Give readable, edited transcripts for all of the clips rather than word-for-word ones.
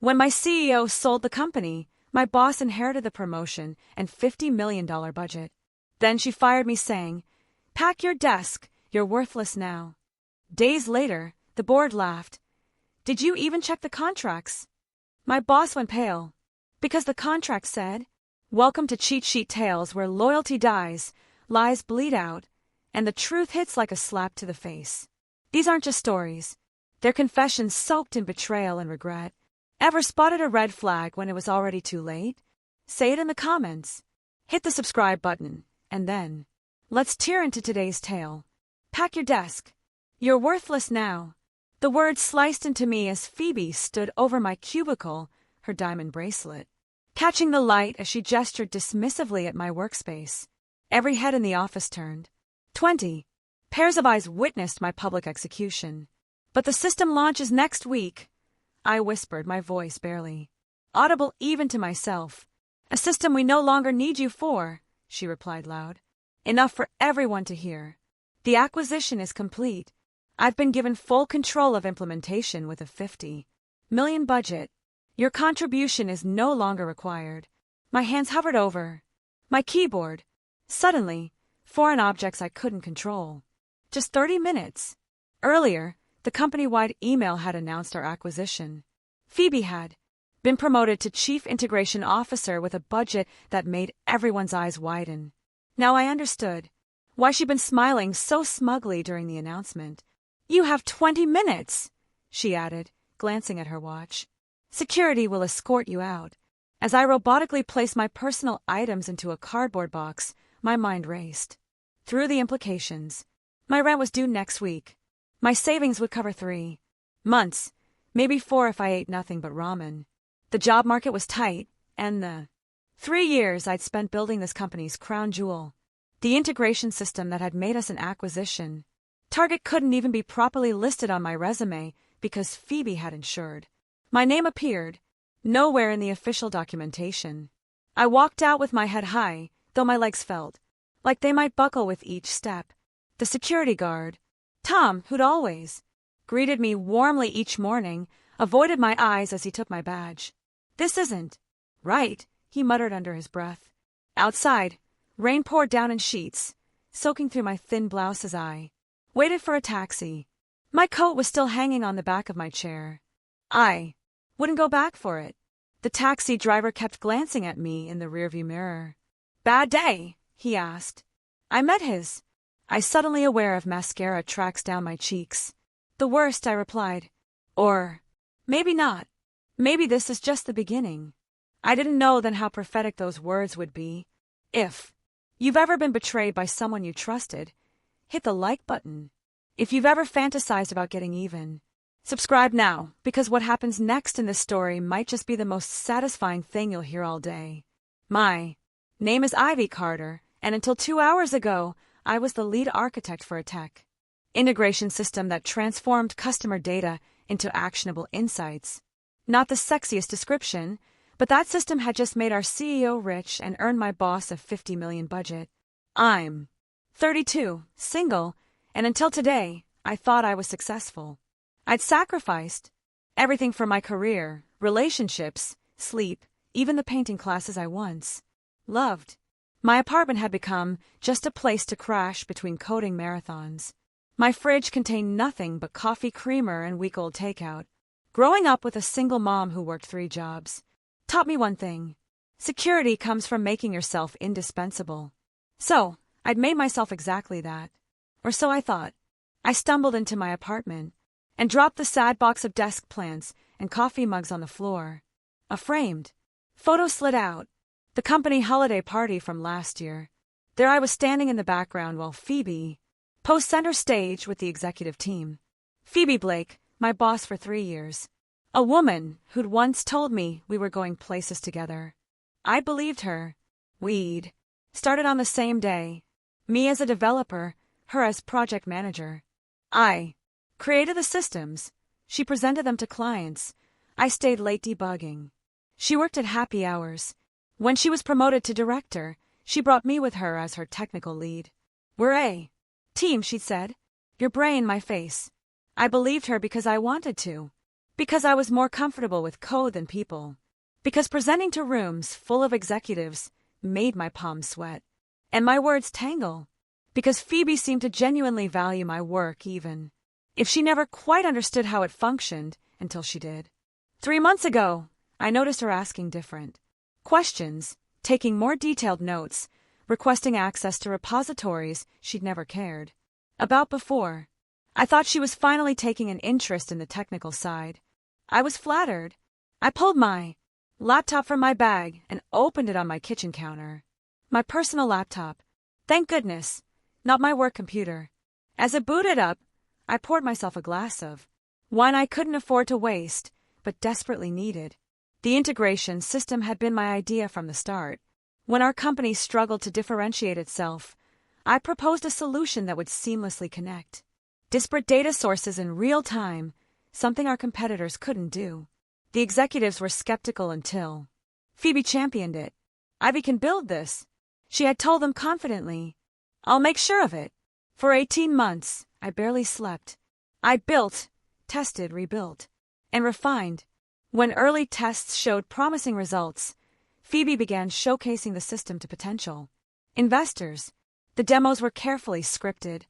When my CEO sold the company, my boss inherited the promotion and $50 million budget. Then she fired me saying, "Pack your desk, you're worthless now." Days later, the board laughed. "Did you even check the contracts?" My boss went pale. Because the contract said, "Welcome to Cheat Sheet Tales, where loyalty dies, lies bleed out, and the truth hits like a slap to the face." These aren't just stories. They're confessions soaked in betrayal and regret. Ever spotted a red flag when it was already too late? Say it in the comments. Hit the subscribe button, and then, let's tear into today's tale. Pack your desk. You're worthless now. The words sliced into me as Phoebe stood over my cubicle, her diamond bracelet, catching the light as she gestured dismissively at my workspace. Every head in the office turned. 20 pairs of eyes witnessed my public execution. "But the system launches next week," I whispered, my voice barely audible even to myself. "A system we no longer need you for," she replied loud. "Enough for everyone to hear. The acquisition is complete. I've been given full control of implementation with a $50 million budget. Your contribution is no longer required." My hands hovered over my keyboard. Suddenly, foreign objects I couldn't control. Just 30 minutes earlier, the company-wide email had announced our acquisition. Phoebe had been promoted to Chief Integration Officer with a budget that made everyone's eyes widen. Now I understood why she'd been smiling so smugly during the announcement. "You have 20 minutes," she added, glancing at her watch. "Security will escort you out." As I robotically placed my personal items into a cardboard box, my mind raced through the implications. My rent was due next week. My savings would cover 3 months, maybe 4 if I ate nothing but ramen. The job market was tight, and the 3 years I'd spent building this company's crown jewel, the integration system that had made us an acquisition target, couldn't even be properly listed on my resume because Phoebe had insured. My name appeared nowhere in the official documentation. I walked out with my head high, though my legs felt like they might buckle with each step. The security guard, Tom, who'd always greeted me warmly each morning, avoided my eyes as he took my badge. "This isn't right," he muttered under his breath. Outside, rain poured down in sheets, soaking through my thin blouse as I waited for a taxi. My coat was still hanging on the back of my chair. I wouldn't go back for it. The taxi driver kept glancing at me in the rearview mirror. "Bad day?" he asked. I met his eyes, suddenly aware of mascara tracks down my cheeks. "The worst," I replied. "Or maybe not. Maybe this is just the beginning." I didn't know then how prophetic those words would be. If you've ever been betrayed by someone you trusted, hit the like button. If you've ever fantasized about getting even, subscribe now, because what happens next in this story might just be the most satisfying thing you'll hear all day. My name is Ivy Carter, and until 2 hours ago, I was the lead architect for a tech integration system that transformed customer data into actionable insights. Not the sexiest description, but that system had just made our CEO rich and earned my boss a $50 million budget. I'm 32, single, and until today, I thought I was successful. I'd sacrificed everything for my career, relationships, sleep, even the painting classes I once loved. My apartment had become just a place to crash between coding marathons. My fridge contained nothing but coffee creamer and week-old takeout. Growing up with a single mom who worked 3 jobs taught me one thing: security comes from making yourself indispensable. So, I'd made myself exactly that. Or so I thought. I stumbled into my apartment and dropped the sad box of desk plants and coffee mugs on the floor. A framed photo slid out. The company holiday party from last year. There I was standing in the background while Phoebe posed center stage with the executive team. Phoebe Blake, my boss for 3 years. A woman who'd once told me we were going places together. I believed her. We'd started on the same day. Me as a developer, her as project manager. I created the systems. She presented them to clients. I stayed late debugging. She worked at happy hours. When she was promoted to director, she brought me with her as her technical lead. "We're a team," she said. "Your brain, my face." I believed her because I wanted to. Because I was more comfortable with code than people. Because presenting to rooms full of executives made my palms sweat. And my words tangle. Because Phoebe seemed to genuinely value my work even if she never quite understood how it functioned until she did. 3 months ago, I noticed her asking different questions, taking more detailed notes, requesting access to repositories she'd never cared about before. I thought she was finally taking an interest in the technical side. I was flattered. I pulled my laptop from my bag and opened it on my kitchen counter. My personal laptop. Thank goodness. Not my work computer. As it booted up, I poured myself a glass of wine I couldn't afford to waste, but desperately needed. The integration system had been my idea from the start. When our company struggled to differentiate itself, I proposed a solution that would seamlessly connect disparate data sources in real time, something our competitors couldn't do. The executives were skeptical until Phoebe championed it. "Ivy can build this," she had told them confidently. "I'll make sure of it." For 18 months, I barely slept. I built, tested, rebuilt, and refined. When early tests showed promising results, Phoebe began showcasing the system to potential investors. The demos were carefully scripted.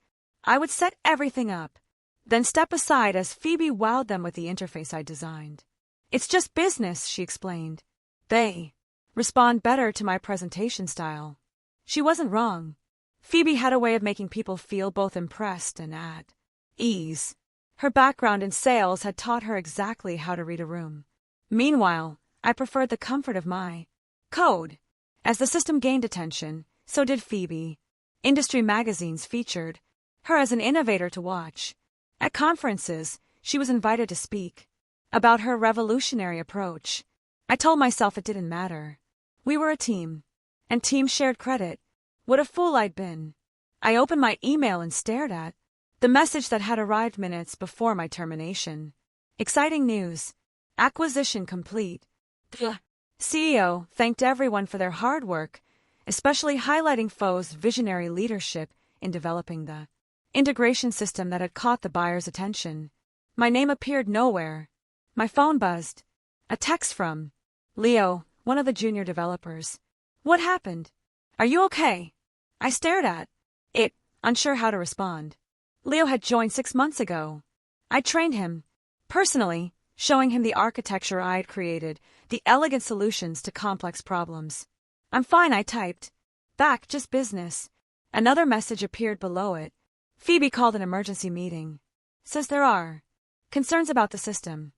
I would set everything up, then step aside as Phoebe wowed them with the interface I designed. "It's just business," she explained. "They respond better to my presentation style." She wasn't wrong. Phoebe had a way of making people feel both impressed and at ease. Her background in sales had taught her exactly how to read a room. Meanwhile, I preferred the comfort of my code. As the system gained attention, so did Phoebe. Industry magazines featured her as an innovator to watch. At conferences, she was invited to speak about her revolutionary approach. I told myself it didn't matter. We were a team, and teams shared credit. What a fool I'd been. I opened my email and stared at the message that had arrived minutes before my termination. Exciting news. Acquisition complete. The CEO thanked everyone for their hard work, especially highlighting Foe's visionary leadership in developing the integration system that had caught the buyer's attention. My name appeared nowhere. My phone buzzed. A text from Leo, one of the junior developers. "What happened? Are you okay?" I stared at it, unsure how to respond. Leo had joined 6 months ago. I trained him personally, showing him the architecture I'd created, the elegant solutions to complex problems. "I'm fine," I typed. "Back, just business." Another message appeared below it. "Phoebe called an emergency meeting. Says there are concerns about the system.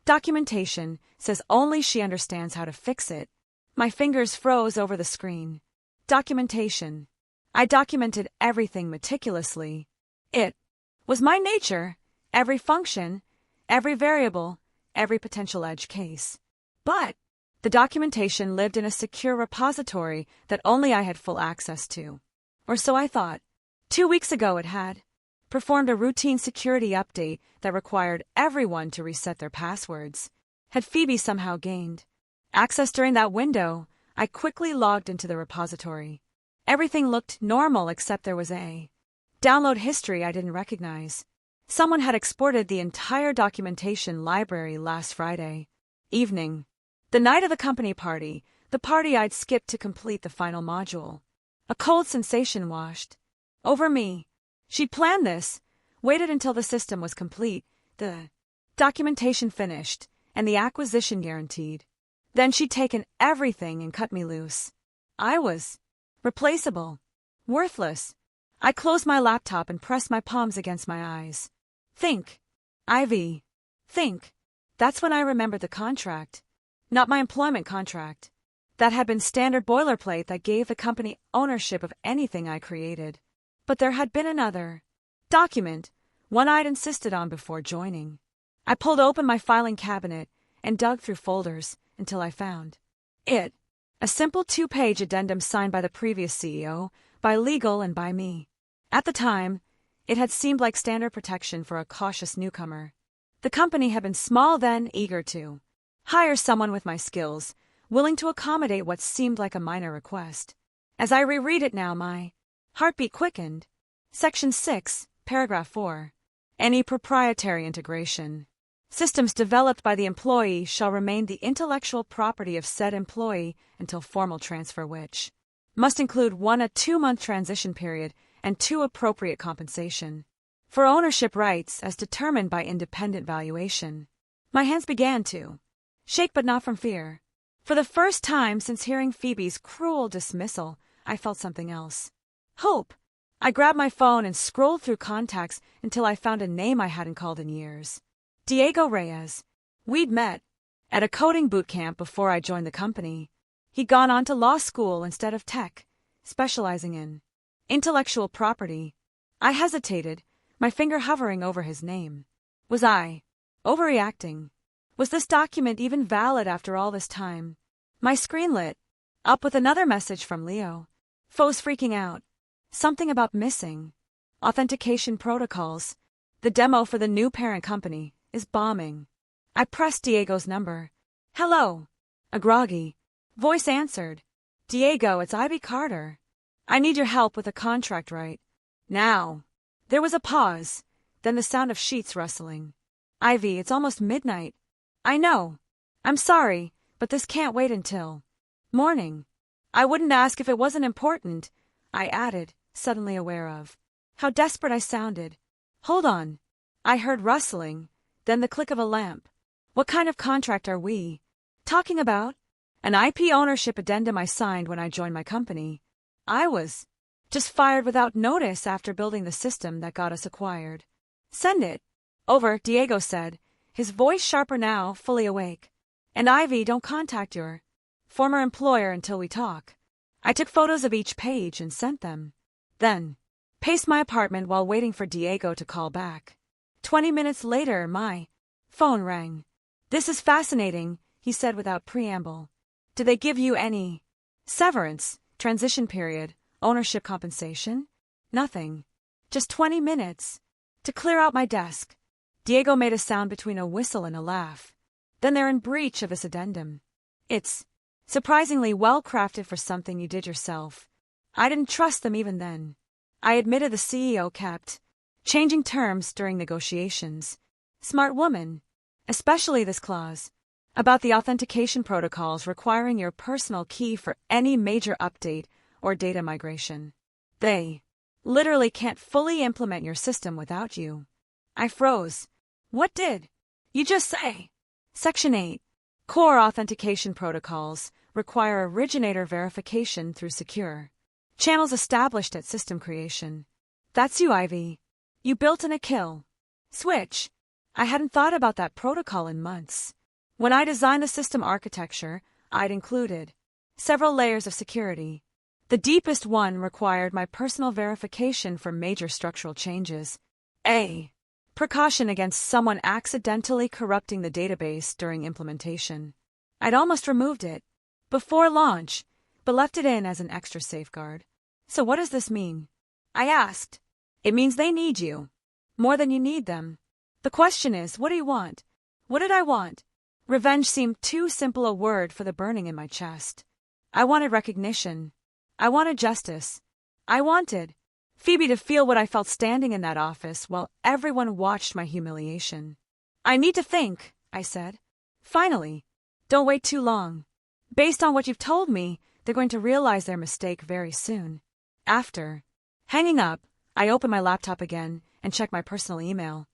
Documentation says only she understands how to fix it." My fingers froze over the screen. Documentation. I documented everything meticulously. It was my nature, every function, every variable, every potential edge case. But the documentation lived in a secure repository that only I had full access to. Or so I thought. 2 weeks ago it had performed a routine security update that required everyone to reset their passwords. Had Phoebe somehow gained access during that window, I quickly logged into the repository. Everything looked normal except there was a download history I didn't recognize. Someone had exported the entire documentation library last Friday evening, the night of the company party, the party I'd skipped to complete the final module. A cold sensation washed over me. She'd planned this, waited until the system was complete, the documentation finished, and the acquisition guaranteed. Then she'd taken everything and cut me loose. I was replaceable, worthless. I closed my laptop and pressed my palms against my eyes. Think, Ivy. Think. That's when I remembered the contract. Not my employment contract. That had been standard boilerplate that gave the company ownership of anything I created. But there had been another document, one I'd insisted on before joining. I pulled open my filing cabinet and dug through folders until I found it. A simple 2-page addendum signed by the previous CEO, by legal and by me. At the time, it had seemed like standard protection for a cautious newcomer. The company had been small then, eager to hire someone with my skills, willing to accommodate what seemed like a minor request. As I reread it now, my heartbeat quickened. Section 6, Paragraph 4. Any proprietary integration. Systems developed by the employee shall remain the intellectual property of said employee until formal transfer, which must include 1 a 2-month transition period and 2 appropriate compensation for ownership rights as determined by independent valuation. My hands began to shake, but not from fear. For the first time since hearing Phoebe's cruel dismissal, I felt something else. Hope. I grabbed my phone and scrolled through contacts until I found a name I hadn't called in years. Diego Reyes. We'd met at a coding boot camp before I joined the company. He'd gone on to law school instead of tech, specializing in intellectual property. I hesitated, my finger hovering over his name. Was I overreacting? Was this document even valid after all this time? My screen lit up with another message from Leo. Foes freaking out. Something about missing authentication protocols. The demo for the new parent company is bombing. I pressed Diego's number. Hello. A groggy voice answered. Diego, it's Ivy Carter. I need your help with a contract right now. There was a pause, then the sound of sheets rustling. Ivy, it's almost midnight. I know. I'm sorry, but this can't wait until morning. I wouldn't ask if it wasn't important, I added, suddenly aware of how desperate I sounded. Hold on. I heard rustling, then the click of a lamp. What kind of contract are we talking about? An IP ownership addendum I signed when I joined my company. I was just fired without notice after building the system that got us acquired. Send it. Over, Diego said, his voice sharper now, fully awake. And Ivy, don't contact your former employer until we talk. I took photos of each page and sent them. Then paced my apartment while waiting for Diego to call back. 20 minutes later, my phone rang. This is fascinating, he said without preamble. Did they give you any severance, transition period, ownership compensation? Nothing. Just 20 minutes to clear out my desk. Diego made a sound between a whistle and a laugh. Then they're in breach of this addendum. It's surprisingly well crafted for something you did yourself. I didn't trust them even then. I admitted the CEO kept changing terms during negotiations. Smart woman. Especially this clause about the authentication protocols requiring your personal key for any major update or data migration. They literally can't fully implement your system without you. I froze. What did you just say? Section 8. Core authentication protocols require originator verification through secure channels established at system creation. That's you, Ivy. You built in a kill switch. I hadn't thought about that protocol in months. When I designed the system architecture, I'd included several layers of security. The deepest one required my personal verification for major structural changes. A precaution against someone accidentally corrupting the database during implementation. I'd almost removed it before launch, but left it in as an extra safeguard. So what does this mean? I asked. It means they need you more than you need them. The question is, what do you want? What did I want? Revenge seemed too simple a word for the burning in my chest. I wanted recognition. I wanted justice. I wanted Phoebe to feel what I felt standing in that office while everyone watched my humiliation. I need to think, I said. Finally. Don't wait too long. Based on what you've told me, they're going to realize their mistake very soon. After hanging up, I opened my laptop again and checked my personal email.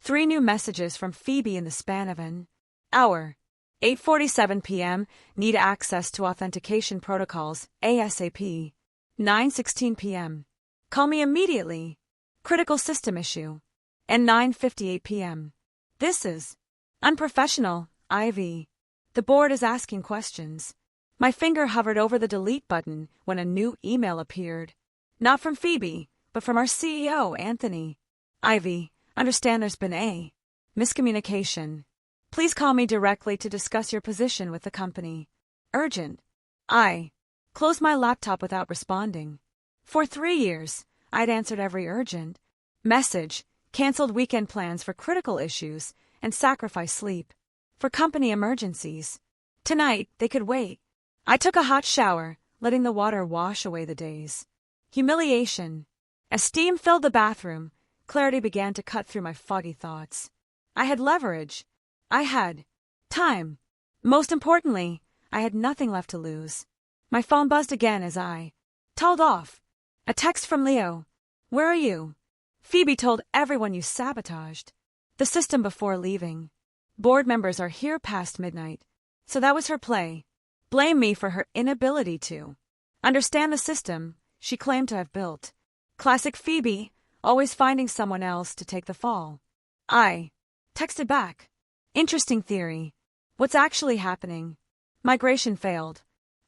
3 new messages from Phoebe in the span of an hour. 8:47 p.m. Need access to authentication protocols, ASAP. 9:16 p.m. Call me immediately. Critical system issue. And 9:58 p.m. This is unprofessional, Ivy. The board is asking questions. My finger hovered over the delete button when a new email appeared. Not from Phoebe, but from our CEO, Anthony. Ivy, understand there's been a miscommunication. Please call me directly to discuss your position with the company. Urgent. I closed my laptop without responding. For 3 years, I'd answered every urgent message, canceled weekend plans for critical issues, and sacrificed sleep for company emergencies. Tonight, they could wait. I took a hot shower, letting the water wash away the days. Humiliation. As steam filled the bathroom, clarity began to cut through my foggy thoughts. I had leverage. I had time. Most importantly, I had nothing left to lose. My phone buzzed again as I told off. A text from Leo. Where are you? Phoebe told everyone you sabotaged the system before leaving. Board members are here past midnight. So that was her play. Blame me for her inability to understand the system she claimed to have built. Classic Phoebe, always finding someone else to take the fall. I texted back. Interesting theory. What's actually happening? Migration failed.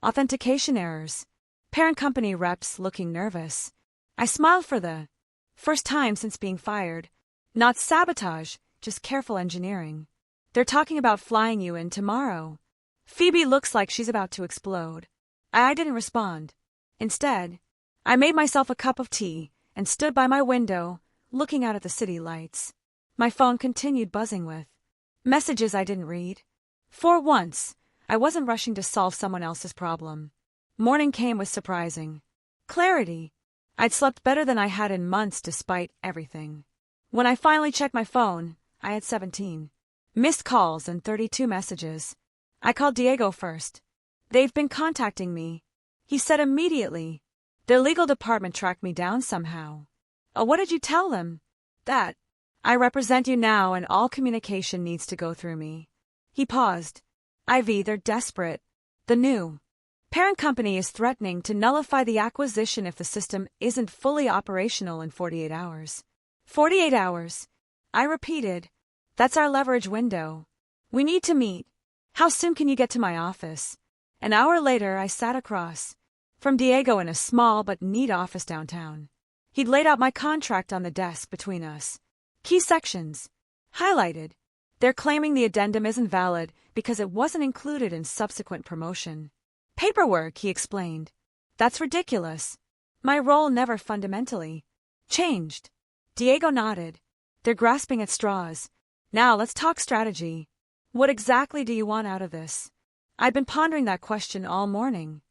Authentication errors. Parent company reps looking nervous. I smiled for the first time since being fired. Not sabotage, just careful engineering. They're talking about flying you in tomorrow. Phoebe looks like she's about to explode. I didn't respond. Instead, I made myself a cup of tea and stood by my window, looking out at the city lights. My phone continued buzzing with messages I didn't read. For once, I wasn't rushing to solve someone else's problem. Morning came with surprising clarity. I'd slept better than I had in months despite everything. When I finally checked my phone, I had 17 missed calls and 32 messages. I called Diego first. They've been contacting me. He said immediately. Their legal department tracked me down somehow. Oh, what did you tell them? That I represent you now and all communication needs to go through me. He paused. Ivy, they're desperate. The new parent company is threatening to nullify the acquisition if the system isn't fully operational in 48 hours. 48 hours. I repeated. That's our leverage window. We need to meet. How soon can you get to my office? An hour later, I sat across from Diego in a small but neat office downtown. He'd laid out my contract on the desk between us. Key sections. Highlighted. They're claiming the addendum isn't valid because it wasn't included in subsequent promotion paperwork, he explained. That's ridiculous. My role never fundamentally changed. Diego nodded. They're grasping at straws. Now let's talk strategy. What exactly do you want out of this? I've been pondering that question all morning.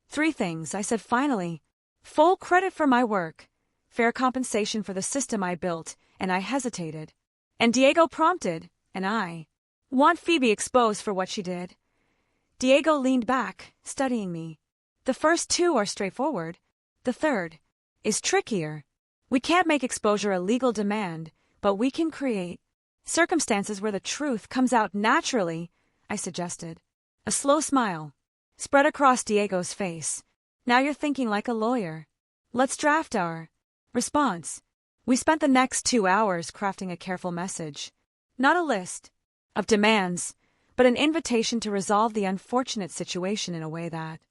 3 things, I said finally. Full credit for my work. Fair compensation for the system I built, and I hesitated. And Diego prompted, and I want Phoebe exposed for what she did. Diego leaned back, studying me. The first 2 are straightforward. The third is trickier. We can't make exposure a legal demand, but we can create circumstances where the truth comes out naturally, I suggested. A slow smile spread across Diego's face. Now you're thinking like a lawyer. Let's draft our response. We spent the next 2 hours crafting a careful message. Not a list of demands, but an invitation to resolve the unfortunate situation in a way that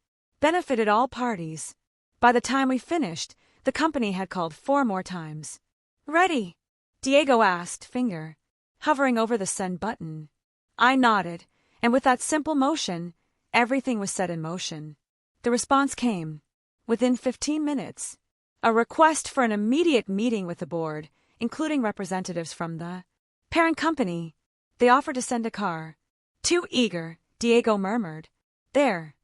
benefited all parties. By the time we finished, the company had called 4 more times. Ready? Diego asked, finger hovering over the send button. I nodded, and with that simple motion, everything was set in motion. The response came within 15 minutes. A request for an immediate meeting with the board, including representatives from the parent company. They offered to send a car. Too eager, Diego murmured. They're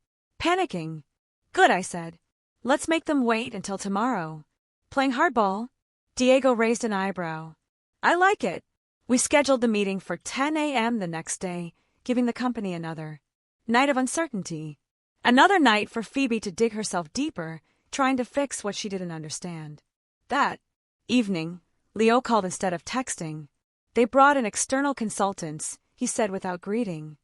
panicking. Good, I said. Let's make them wait until tomorrow. Playing hardball? Diego raised an eyebrow. I like it. We scheduled the meeting for 10 a.m. the next day, giving the company another night of uncertainty. Another night for Phoebe to dig herself deeper, trying to fix what she didn't understand. That evening, Leo called instead of texting. They brought in external consultants, he said without greeting.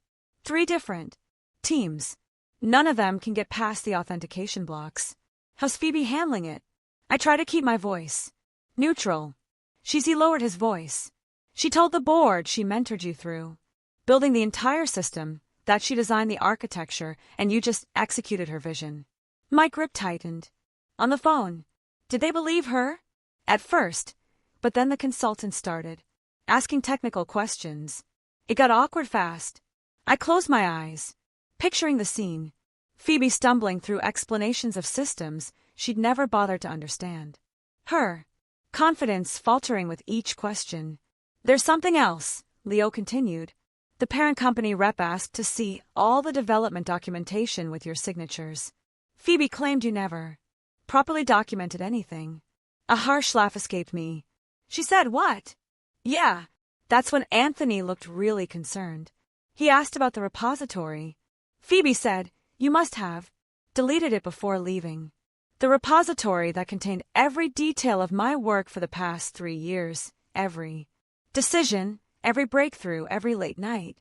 3 different teams. None of them can get past the authentication blocks. How's Phoebe handling it? I try to keep my voice neutral. He lowered his voice. She told the board she mentored you through building the entire system, that she designed the architecture, and you just executed her vision. My grip tightened. On the phone. Did they believe her? At first. But then the consultant started asking technical questions. It got awkward fast. I closed my eyes, picturing the scene. Phoebe stumbling through explanations of systems she'd never bothered to understand. Her confidence faltering with each question. There's something else, Leo continued. The parent company rep asked to see all the development documentation with your signatures. Phoebe claimed you never properly documented anything. A harsh laugh escaped me. She said, what? Yeah. That's when Anthony looked really concerned. He asked about the repository. Phoebe said, "You must have deleted it before leaving." The repository that contained every detail of my work for the past 3 years, every decision, every breakthrough, every late night.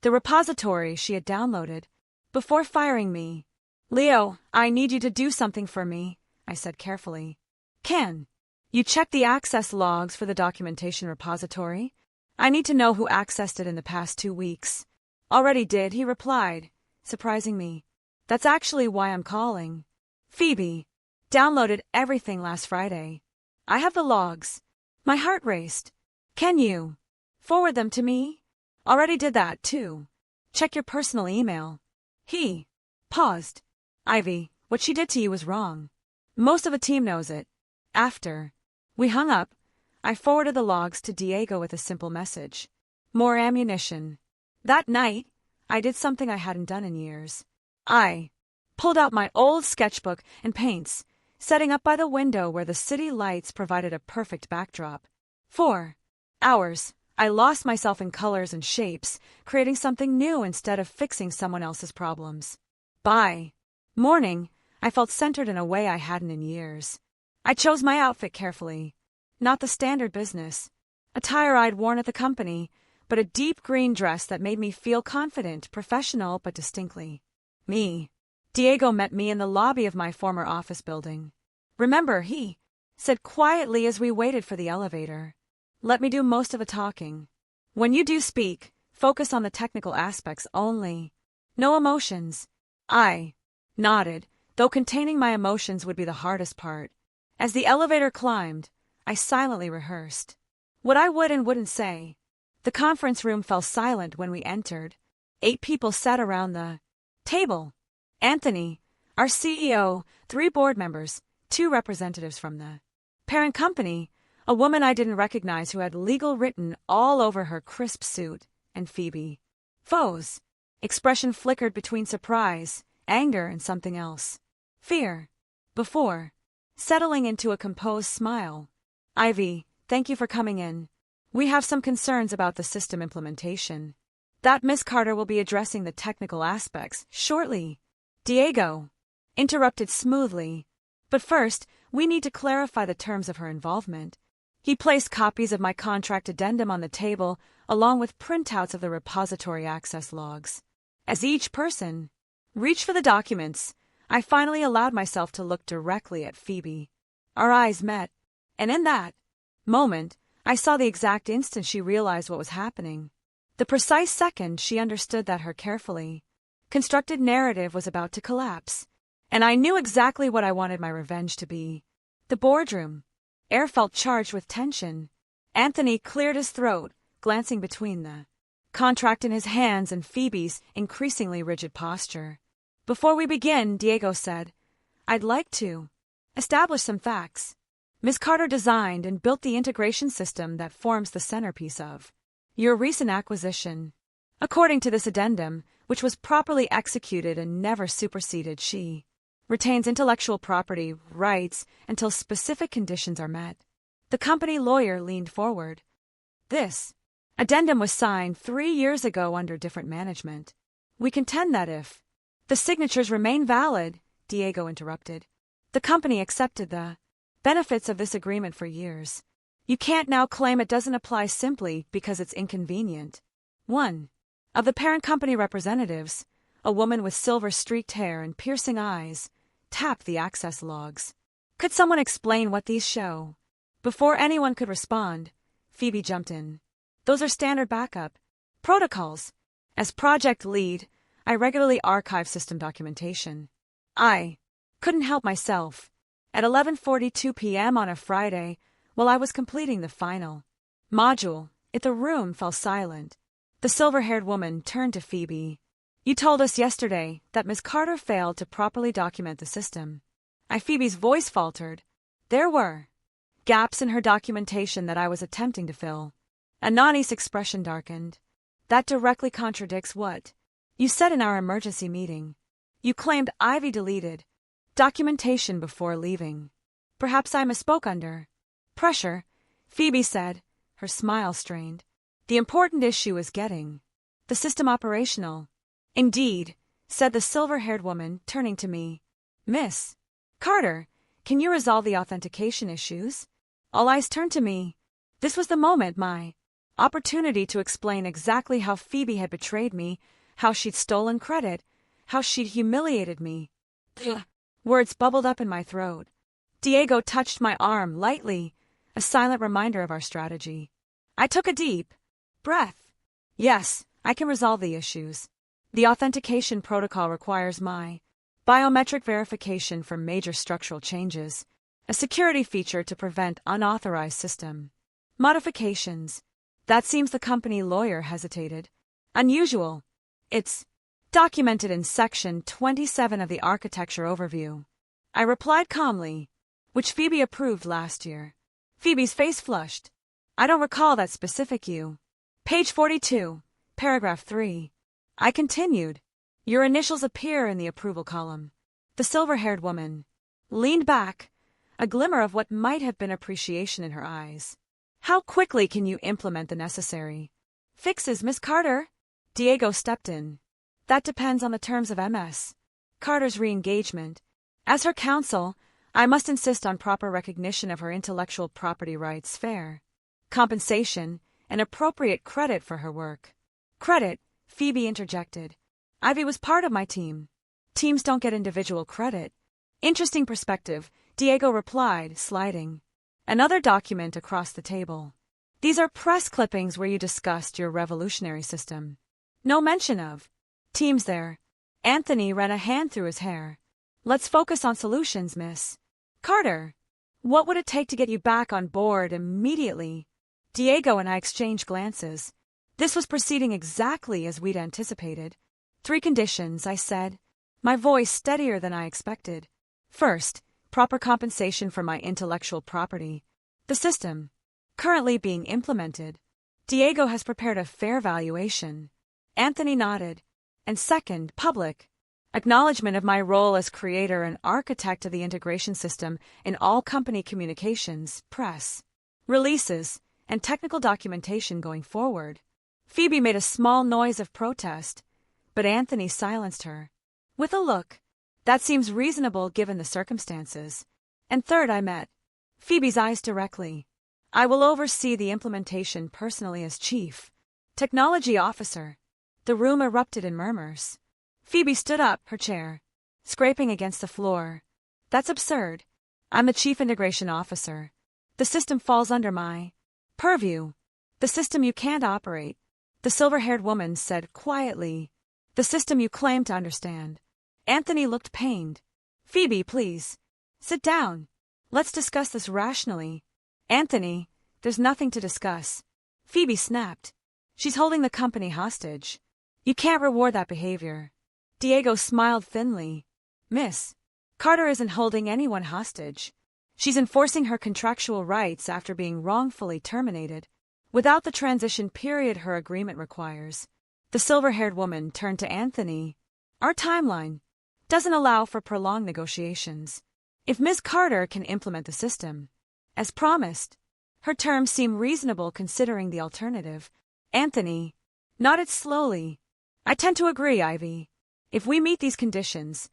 The repository she had downloaded before firing me. "Leo, I need you to do something for me," I said carefully. "Can you check the access logs for the documentation repository? I need to know who accessed it in the past 2 weeks." "Already did," he replied, surprising me. "That's actually why I'm calling. Phoebe downloaded everything last Friday. I have the logs." My heart raced. "Can you forward them to me?" "Already did that, too. Check your personal email." He paused. "Ivy, what she did to you was wrong. Most of the team knows it." After we hung up, I forwarded the logs to Diego with a simple message. More ammunition. That night, I did something I hadn't done in years. I pulled out my old sketchbook and paints, setting up by the window where the city lights provided a perfect backdrop. For hours, I lost myself in colors and shapes, creating something new instead of fixing someone else's problems. By morning, I felt centered in a way I hadn't in years. I chose my outfit carefully. Not the standard business attire I'd worn at the company, but a deep green dress that made me feel confident, professional, but distinctly me. Diego met me in the lobby of my former office building. "Remember," he said quietly as we waited for the elevator. "Let me do most of the talking. When you do speak, focus on the technical aspects only. No emotions." I nodded, though containing my emotions would be the hardest part. As the elevator climbed, I silently rehearsed what I would and wouldn't say. The conference room fell silent when we entered. 8 people sat around the table. Anthony, our CEO, 3 board members, 2 representatives from the parent company, a woman I didn't recognize who had legal written all over her crisp suit, and Phoebe. Foe's expression flickered between surprise, anger, and something else. Fear. Before settling into a composed smile. "Ivy, thank you for coming in. We have some concerns about the system implementation. That Miss Carter will be addressing the technical aspects shortly." Diego interrupted smoothly. "But first, we need to clarify the terms of her involvement." He placed copies of my contract addendum on the table, along with printouts of the repository access logs. As each person reached for the documents, I finally allowed myself to look directly at Phoebe. Our eyes met, and in that moment, I saw the exact instant she realized what was happening. The precise second she understood that her carefully constructed narrative was about to collapse. And I knew exactly what I wanted my revenge to be. The boardroom. Air felt charged with tension. Anthony cleared his throat, glancing between the contract in his hands and Phoebe's increasingly rigid posture. "Before we begin," Diego said, "I'd like to establish some facts. Ms. Carter designed and built the integration system that forms the centerpiece of your recent acquisition. According to this addendum, which was properly executed and never superseded, she retains intellectual property rights until specific conditions are met." The company lawyer leaned forward. "This addendum was signed 3 years ago under different management. We contend that if the signatures remain valid," Diego interrupted, "the company accepted the benefits of this agreement for years. You can't now claim it doesn't apply simply because it's inconvenient." One of the parent company representatives, a woman with silver-streaked hair and piercing eyes, tapped the access logs. "Could someone explain what these show?" Before anyone could respond, Phoebe jumped in. "Those are standard backup protocols. As project lead, I regularly archive system documentation." I couldn't help myself. At 11:42 p.m. on a Friday, while I was completing the final module, the room fell silent. The silver-haired woman turned to Phoebe. "You told us yesterday that Ms. Carter failed to properly document the system." Phoebe's voice faltered. There were gaps in her documentation that I was attempting to fill. Anani's expression darkened. "That directly contradicts what you said in our emergency meeting. You claimed Ivy deleted documentation before leaving." "Perhaps I misspoke under pressure," Phoebe said, her smile strained. The important issue is getting the system operational. Indeed, said the silver-haired woman, turning to me. Miss Carter, can you resolve the authentication issues? All eyes turned to me. This was the moment, my opportunity to explain exactly how Phoebe had betrayed me, how she'd stolen credit, how she'd humiliated me. Words bubbled up in my throat. Diego touched my arm lightly, a silent reminder of our strategy. I took a deep breath. Yes, I can resolve the issues. The authentication protocol requires my biometric verification for major structural changes, a security feature to prevent unauthorized system modifications. That seems the company lawyer hesitated. Unusual. It's documented in Section 27 of the Architecture Overview. I replied calmly, which Phoebe approved last year. Phoebe's face flushed. I don't recall that specific you. Page 42, paragraph 3. I continued. Your initials appear in the approval column. The silver-haired woman leaned back, a glimmer of what might have been appreciation in her eyes. How quickly can you implement the necessary fixes, Miss Carter? Diego stepped in. That depends on the terms of Ms. Carter's re-engagement. As her counsel, I must insist on proper recognition of her intellectual property rights, fair compensation, and appropriate credit for her work. Credit, Phoebe interjected. Ivy was part of my team. Teams don't get individual credit. Interesting perspective, Diego replied, sliding another document across the table. These are press clippings where you discussed your revolutionary system. No mention of teams there. Anthony ran a hand through his hair. Let's focus on solutions, Miss Carter. What would it take to get you back on board immediately? Diego and I exchanged glances. This was proceeding exactly as we'd anticipated. 3 conditions, I said, my voice steadier than I expected. First, proper compensation for my intellectual property. The system currently being implemented. Diego has prepared a fair valuation. Anthony nodded. And second, public acknowledgement of my role as creator and architect of the integration system in all company communications, press releases, and technical documentation going forward. Phoebe made a small noise of protest, but Anthony silenced her with a look. That seems reasonable given the circumstances. And third, I met Phoebe's eyes directly. I will oversee the implementation personally as Chief Technology Officer. The room erupted in murmurs. Phoebe stood up, her chair scraping against the floor. That's absurd. I'm the Chief Integration Officer. The system falls under my purview. The system you can't operate, the silver-haired woman said quietly. The system you claim to understand. Anthony looked pained. Phoebe, please. Sit down. Let's discuss this rationally. Anthony, there's nothing to discuss. Phoebe snapped. She's holding the company hostage. You can't reward that behavior. Diego smiled thinly. Miss Carter isn't holding anyone hostage. She's enforcing her contractual rights after being wrongfully terminated, without the transition period her agreement requires. The silver-haired woman turned to Anthony. Our timeline doesn't allow for prolonged negotiations. If Ms. Carter can implement the system, as promised, her terms seem reasonable considering the alternative. Anthony nodded slowly. I tend to agree, Ivy. If we meet these conditions,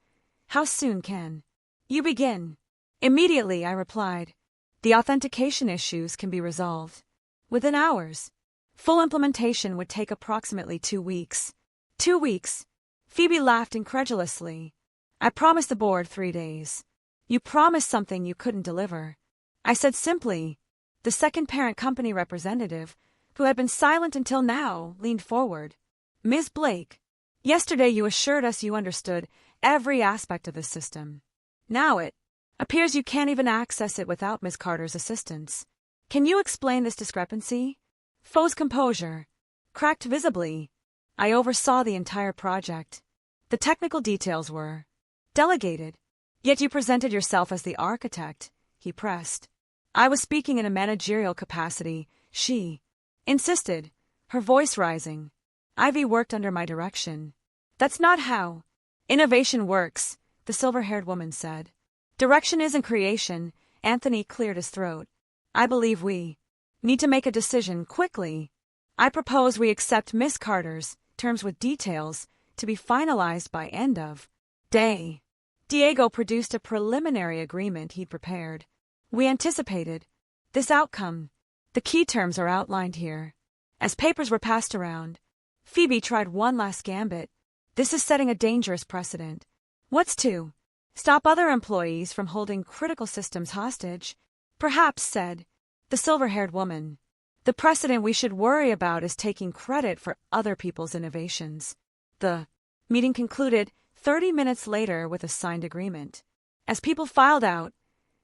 how soon can you begin? Immediately, I replied. The authentication issues can be resolved within hours. Full implementation would take approximately 2 weeks. 2 weeks? Phoebe laughed incredulously. I promised the board 3 days. You promised something you couldn't deliver. I said simply. The second parent company representative, who had been silent until now, leaned forward. Ms. Blake, yesterday you assured us you understood every aspect of the system. Now it appears you can't even access it without Ms. Carter's assistance. Can you explain this discrepancy? Foe's composure cracked visibly. I oversaw the entire project. The technical details were delegated. Yet you presented yourself as the architect, he pressed. I was speaking in a managerial capacity, she insisted, her voice rising. Ivy worked under my direction. That's not how innovation works, the silver-haired woman said. Direction isn't creation. Anthony cleared his throat. I believe we need to make a decision quickly. I propose we accept Miss Carter's terms with details to be finalized by end of day. Diego produced a preliminary agreement he'd prepared. We anticipated this outcome. The key terms are outlined here. As papers were passed around, Phoebe tried one last gambit. This is setting a dangerous precedent. What's to stop other employees from holding critical systems hostage? Perhaps, said the silver-haired woman. The precedent we should worry about is taking credit for other people's innovations. The meeting concluded 30 minutes later with a signed agreement. As people filed out,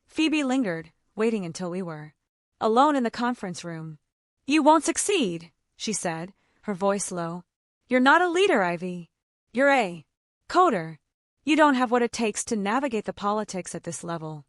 Phoebe lingered, waiting until we were alone in the conference room. You won't succeed, she said, her voice low. You're not a leader, Ivy. You're a coder. You don't have what it takes to navigate the politics at this level.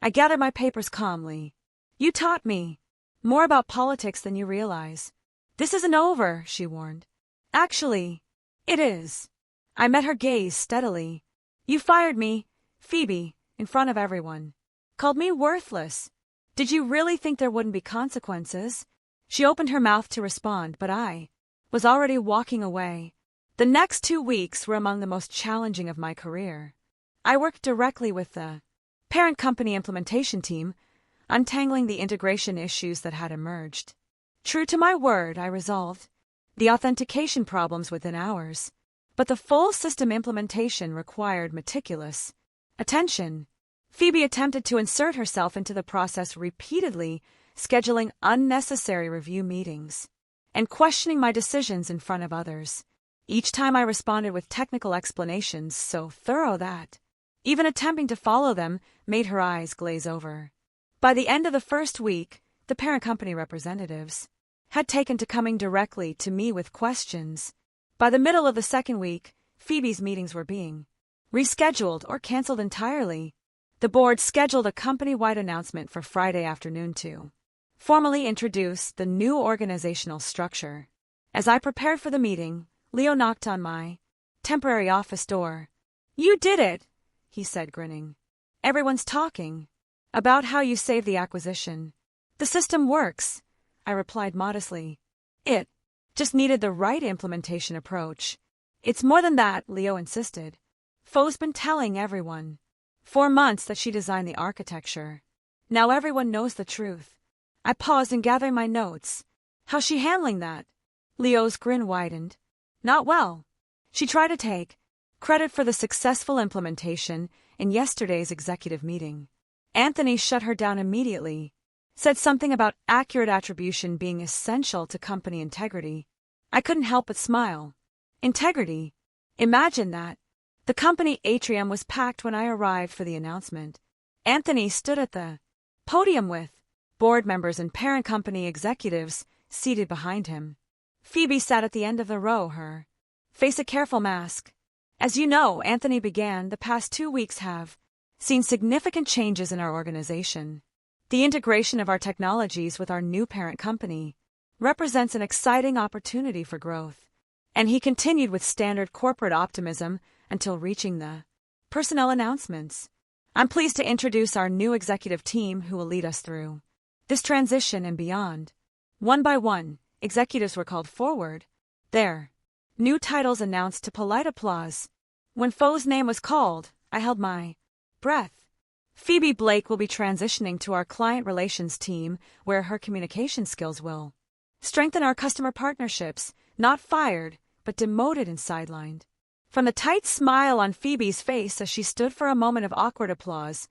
I gathered my papers calmly. You taught me more about politics than you realize. This isn't over, she warned. Actually, it is. I met her gaze steadily. You fired me, Phoebe, in front of everyone. Called me worthless. Did you really think there wouldn't be consequences? She opened her mouth to respond, but I was already walking away. The next 2 weeks were among the most challenging of my career. I worked directly with the parent company implementation team, untangling the integration issues that had emerged. True to my word, I resolved the authentication problems within hours, but the full system implementation required meticulous attention. Phoebe attempted to insert herself into the process repeatedly, scheduling unnecessary review meetings and questioning my decisions in front of others. Each time I responded with technical explanations so thorough that even attempting to follow them made her eyes glaze over. By the end of the first week, the parent company representatives had taken to coming directly to me with questions. By the middle of the second week, Phoebe's meetings were being rescheduled or canceled entirely. The board scheduled a company-wide announcement for Friday afternoon to formally introduce the new organizational structure. As I prepared for the meeting, Leo knocked on my temporary office door. You did it, he said, grinning. Everyone's talking about how you saved the acquisition. The system works, I replied modestly. It just needed the right implementation approach. It's more than that, Leo insisted. Fo's been telling everyone 4 months that she designed the architecture. Now everyone knows the truth. I paused in gathering my notes. How's she handling that? Leo's grin widened. Not well. She tried to take credit for the successful implementation in yesterday's executive meeting. Anthony shut her down immediately, said something about accurate attribution being essential to company integrity. I couldn't help but smile. Integrity? Imagine that. The company atrium was packed when I arrived for the announcement. Anthony stood at the podium with board members and parent company executives seated behind him. Phoebe sat at the end of the row, her face a careful mask. As you know, Anthony began, the past 2 weeks have seen significant changes in our organization. The integration of our technologies with our new parent company represents an exciting opportunity for growth. And he continued with standard corporate optimism until reaching the personnel announcements. I'm pleased to introduce our new executive team who will lead us through this transition and beyond. One by one, executives were called forward, their new titles announced to polite applause. When Fo's name was called, I held my breath. Phoebe Blake will be transitioning to our client relations team, where her communication skills will strengthen our customer partnerships, not fired, but demoted and sidelined. From the tight smile on Phoebe's face as she stood for a moment of awkward applause,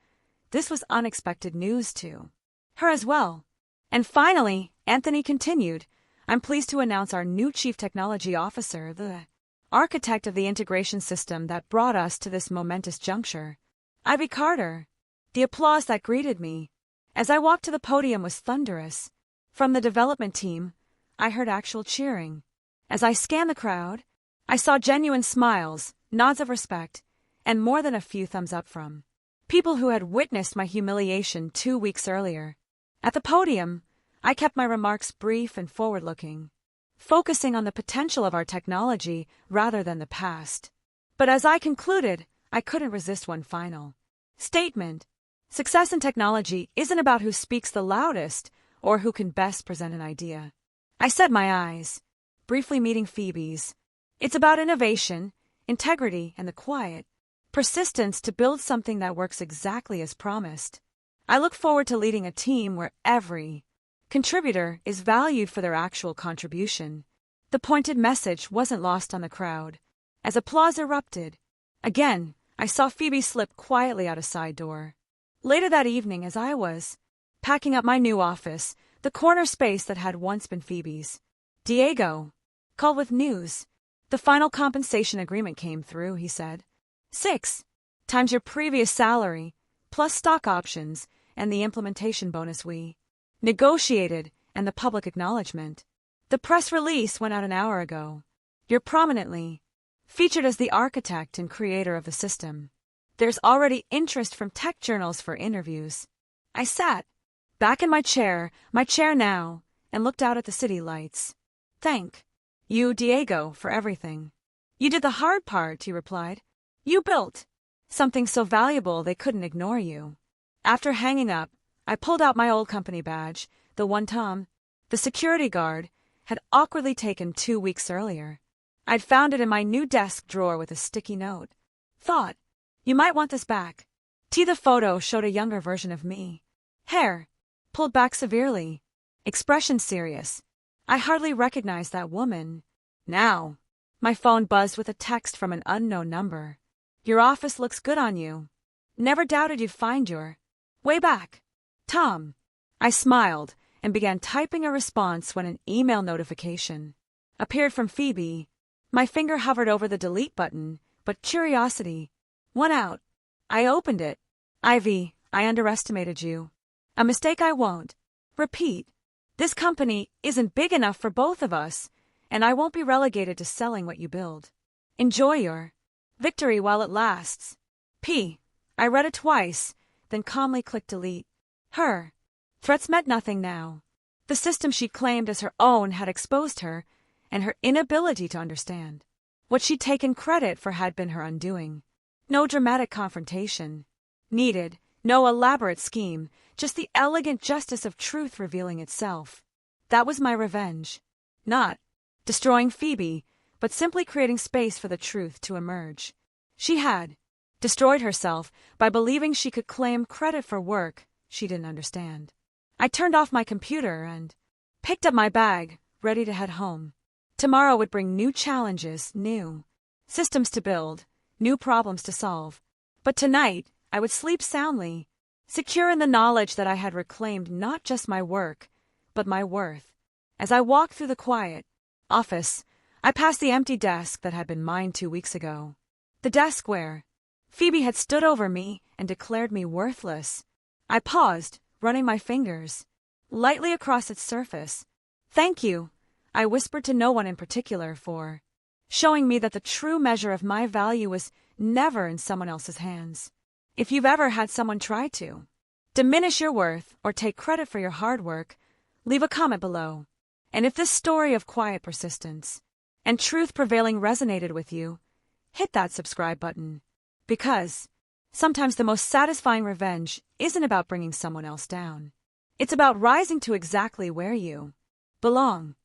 this was unexpected news to her as well. And finally, Anthony continued, I'm pleased to announce our new Chief Technology Officer, the architect of the integration system that brought us to this momentous juncture, Ivy Carter. The applause that greeted me as I walked to the podium was thunderous. From the development team, I heard actual cheering. As I scanned the crowd, I saw genuine smiles, nods of respect, and more than a few thumbs up from people who had witnessed my humiliation 2 weeks earlier. At the podium, I kept my remarks brief and forward-looking, focusing on the potential of our technology rather than the past. But as I concluded, I couldn't resist one final statement. Success in technology isn't about who speaks the loudest or who can best present an idea. I set my eyes, briefly meeting Phoebe's. It's about innovation, integrity, and the quiet persistence to build something that works exactly as promised. I look forward to leading a team where every contributor is valued for their actual contribution. The pointed message wasn't lost on the crowd. As applause erupted, again, I saw Phoebe slip quietly out a side door. Later that evening, as I was packing up my new office, the corner space that had once been Phoebe's, Diego called with news. The final compensation agreement came through, he said. 6 times your previous salary, plus stock options and the implementation bonus we negotiated and the public acknowledgement. The press release went out an hour ago. You're prominently featured as the architect and creator of the system. There's already interest from tech journals for interviews. I sat back in my chair now, and looked out at the city lights. Thank you, Diego, for everything. You did the hard part, he replied. You built something so valuable they couldn't ignore you. After hanging up, I pulled out my old company badge, the one Tom, the security guard, had awkwardly taken 2 weeks earlier. I'd found it in my new desk drawer with a sticky note. Thought, you might want this back. The photo showed a younger version of me. Hair pulled back severely, expression serious. I hardly recognized that woman. Now, my phone buzzed with a text from an unknown number. Your office looks good on you. Never doubted you'd find your way back. Tom. I smiled and began typing a response when an email notification appeared from Phoebe. My finger hovered over the delete button, but curiosity won out. I opened it. Ivy, I underestimated you. A mistake I won't repeat. This company isn't big enough for both of us, and I won't be relegated to selling what you build. Enjoy your victory while it lasts. I read it twice, then calmly clicked delete. Her threats meant nothing now. The system she claimed as her own had exposed her, and her inability to understand. What she'd taken credit for had been her undoing. No dramatic confrontation needed, no elaborate scheme, just the elegant justice of truth revealing itself. That was my revenge. Not destroying Phoebe, but simply creating space for the truth to emerge. She had destroyed herself by believing she could claim credit for work she didn't understand. I turned off my computer and picked up my bag, ready to head home. Tomorrow would bring new challenges, new systems to build, new problems to solve. But tonight, I would sleep soundly, secure in the knowledge that I had reclaimed not just my work, but my worth. As I walked through the quiet office, I passed the empty desk that had been mine 2 weeks ago. The desk where Phoebe had stood over me and declared me worthless. I paused, running my fingers lightly across its surface. Thank you, I whispered to no one in particular, for showing me that the true measure of my value was never in someone else's hands. If you've ever had someone try to diminish your worth or take credit for your hard work, leave a comment below. And if this story of quiet persistence and truth prevailing resonated with you, hit that subscribe button. Because sometimes the most satisfying revenge isn't about bringing someone else down. It's about rising to exactly where you belong.